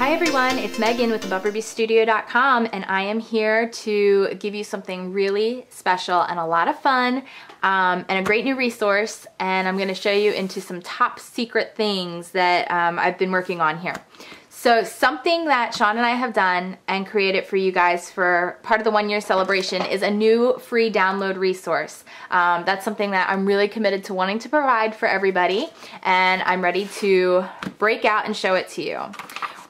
Hi everyone, it's Megan with BumberbeeStudio.com, and I am here to give you something really special and a lot of fun and a great new resource, and I'm going to show you into some top secret things that I've been working on here. So something that Sean and I have done and created for you guys for part of the 1 year celebration is a new free download resource. That's something that I'm really committed to wanting to provide for everybody, and I'm ready to break out and show it to you.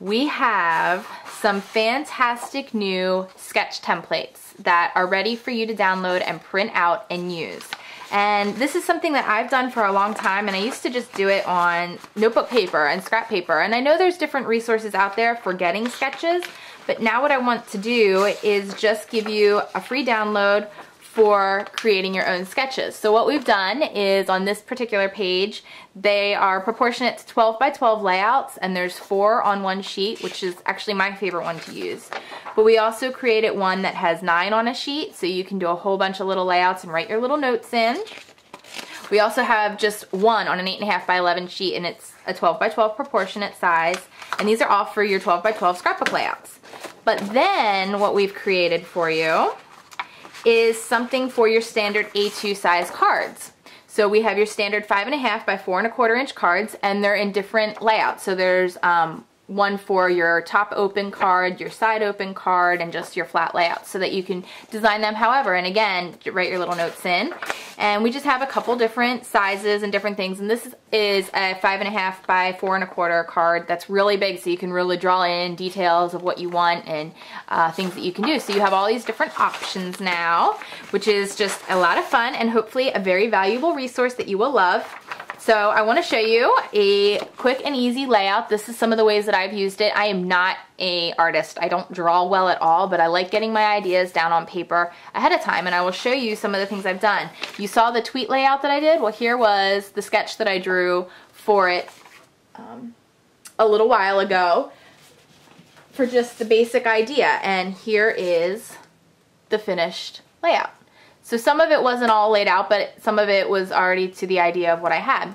We have some fantastic new sketch templates that are ready for you to download and print out and use. And this is something that I've done for a long time, and I used to just do it on notebook paper and scrap paper. And I know there's different resources out there for getting sketches, but now what I want to do is just give you a free download for creating your own sketches. So what we've done is on this particular page, they are proportionate to 12 by 12 layouts, and there's 4 on one sheet, which is actually my favorite one to use. But we also created one that has 9 on a sheet, so you can do a whole bunch of little layouts and write your little notes in. We also have just one on an 8.5 by 11 sheet, and it's a 12 by 12 proportionate size, and these are all for your 12 by 12 scrapbook layouts. But then what we've created for you is something for your standard A2 size cards. So we have your standard 5.5 by 4.25 inch cards, and they're in different layouts. So there's one for your top open card, your side open card, and just your flat layout, so that you can design them however, and again, write your little notes in. And we just have a couple different sizes and different things, and this is a 5.5 by 4.25 card that's really big, so you can really draw in details of what you want and things that you can do. So you have all these different options now, which is just a lot of fun and hopefully a very valuable resource that you will love. So I want to show you a quick and easy layout. This is some of the ways that I've used it. I am not an artist. I don't draw well at all, but I like getting my ideas down on paper ahead of time, and I will show you some of the things I've done. You saw the tweet layout that I did? Well, here was the sketch that I drew for it a little while ago for just the basic idea, and here is the finished layout. So some of it wasn't all laid out, but some of it was already to the idea of what I had.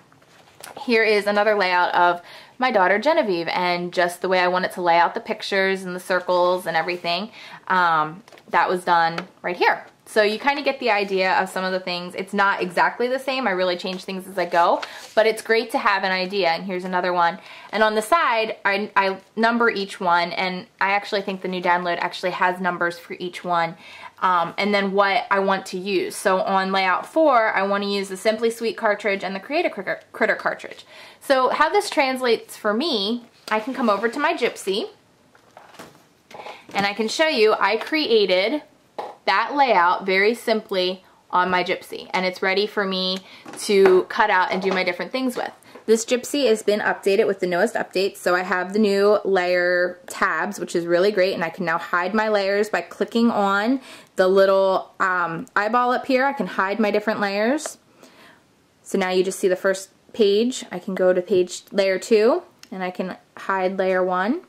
Here is another layout of my daughter Genevieve, and just the way I wanted to lay out the pictures and the circles and everything. That was done right here. So you kind of get the idea of some of the things. It's not exactly the same. I really change things as I go, but it's great to have an idea. And here's another one. And on the side, I number each one, and I actually think the new download actually has numbers for each one. And then what I want to use. So on layout 4, I want to use the Simply Sweet cartridge and the Create Critter cartridge. So how this translates for me, I can come over to my Gypsy, and I can show you I created that layout very simply on my Gypsy, and it's ready for me to cut out and do my different things with. This Gypsy has been updated with the newest updates, so I have the new layer tabs, which is really great, and I can now hide my layers by clicking on the little eyeball up here. I can hide my different layers. So now you just see the first page. I can go to page layer 2, and I can hide layer 1,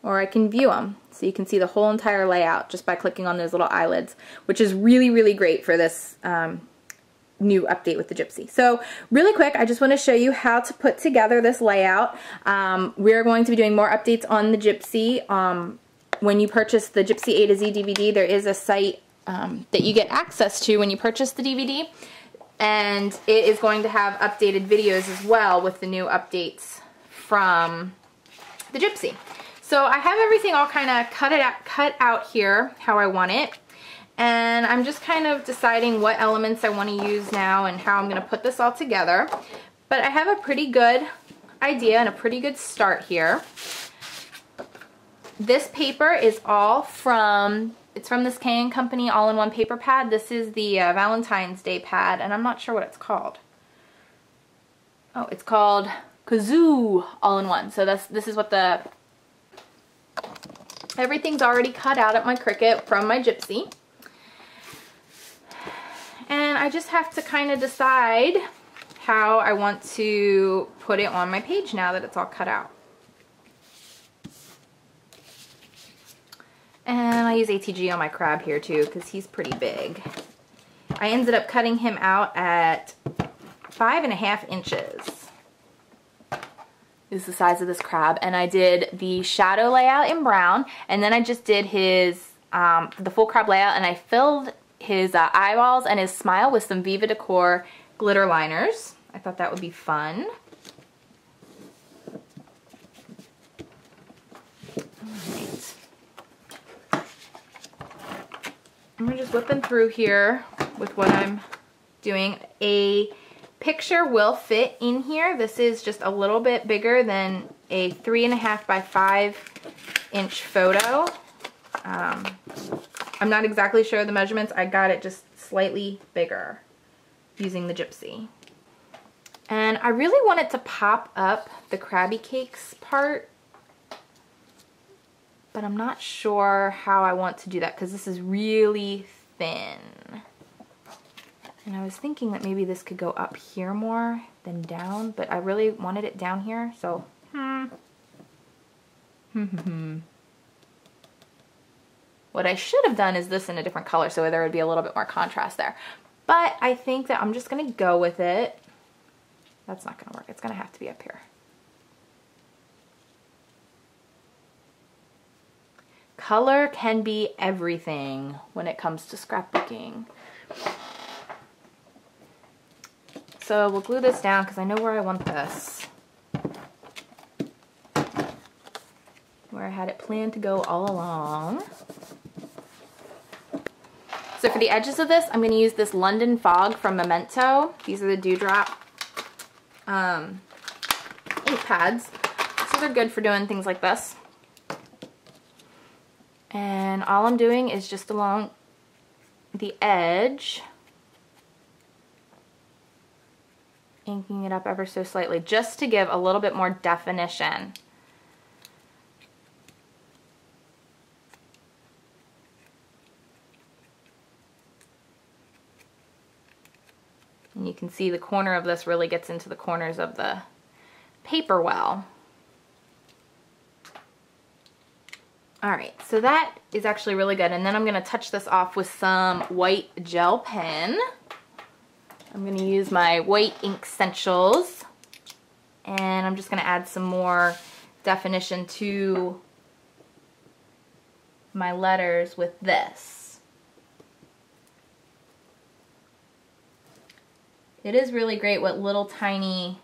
or I can view them. So you can see the whole entire layout just by clicking on those little eyelids, which is really, really great for this new update with the Gypsy. So really quick, I just want to show you how to put together this layout. We're going to be doing more updates on the Gypsy. When you purchase the Gypsy A to Z DVD, there is a site that you get access to when you purchase the DVD, and it is going to have updated videos as well with the new updates from the Gypsy. So I have everything all kind of cut out here how I want it. And I'm just kind of deciding what elements I want to use now and how I'm going to put this all together. But I have a pretty good idea and a pretty good start here. This paper is all from, it's from this K & Company all-in-one paper pad. This is the Valentine's Day pad, and I'm not sure what it's called. Oh, it's called Kazoo all-in-one. So this is what the, everything's already cut out at my Cricut from my Gypsy. And I just have to kind of decide how I want to put it on my page now that it's all cut out. And I use ATG on my crab here too, because he's pretty big. I ended up cutting him out at 5.5 inches. is the size of this crab, and I did the shadow layout in brown, and then I just did his the full crab layout, and I filled his eyeballs and his smile with some Viva Decor glitter liners. I thought that would be fun. Alright. I'm just whipping through here with what I'm doing. A picture will fit in here. This is just a little bit bigger than a 3.5 by 5 inch photo. I'm not exactly sure of the measurements. I got it just slightly bigger using the Gypsy. And I really wanted to pop up the Crabby Cakes part, but I'm not sure how I want to do that because this is really thin. And I was thinking that maybe this could go up here more than down, but I really wanted it down here, so What I should have done is this in a different color so there would be a little bit more contrast there. But I think that I'm just gonna go with it. That's not gonna work, it's gonna have to be up here. Color can be everything when it comes to scrapbooking. So we'll glue this down because I know where I want this. Where I had it planned to go all along. So for the edges of this, I'm going to use this London Fog from Memento. These are the Dewdrop ink pads. So they're good for doing things like this. And all I'm doing is just along the edge, inking it up ever so slightly, just to give a little bit more definition. And you can see the corner of this really gets into the corners of the paper well. Alright, so that is actually really good. And then I'm going to touch this off with some white gel pen. I'm going to use my white ink essentials. And I'm just going to add some more definition to my letters with this. It is really great what little tiny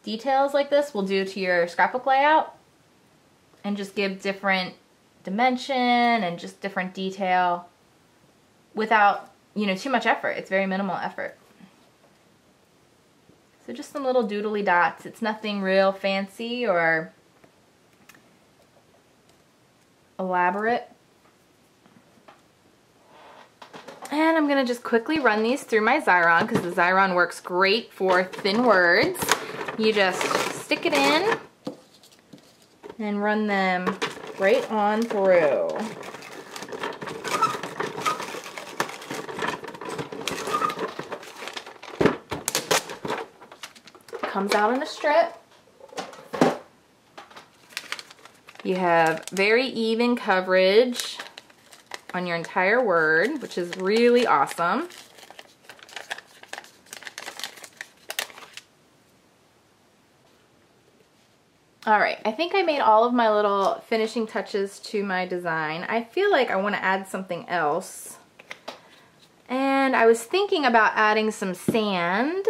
details like this will do to your scrapbook layout and just give different dimension and just different detail without, you know, too much effort. It's very minimal effort. So just some little doodly dots. It's nothing real fancy or elaborate. And I'm gonna just quickly run these through my Xyron because the Xyron works great for thin words. You just stick it in and run them right on through. Comes out in a strip. You have very even coverage on your entire word, which is really awesome. Alright, I think I made all of my little finishing touches to my design. I feel like I want to add something else. And I was thinking about adding some sand,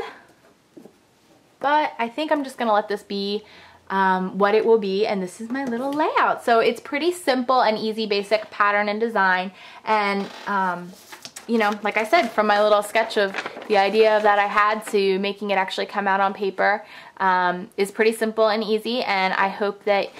but I think I'm just going to let this be what it will be, and this is my little layout. So it's pretty simple and easy, basic pattern and design, and you know, like I said, from my little sketch of the idea that I had to making it actually come out on paper is pretty simple and easy, and I hope that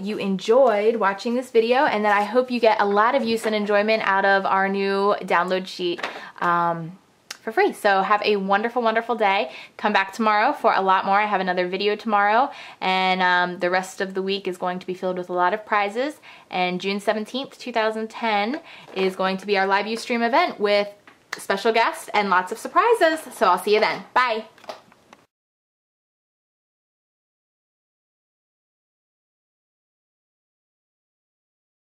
you enjoyed watching this video, and that I hope you get a lot of use and enjoyment out of our new download sheet for free. So have a wonderful, wonderful day. Come back tomorrow for a lot more. I have another video tomorrow, and the rest of the week is going to be filled with a lot of prizes. And June 17th, 2010 is going to be our live Ustream event with special guests and lots of surprises. So I'll see you then. Bye.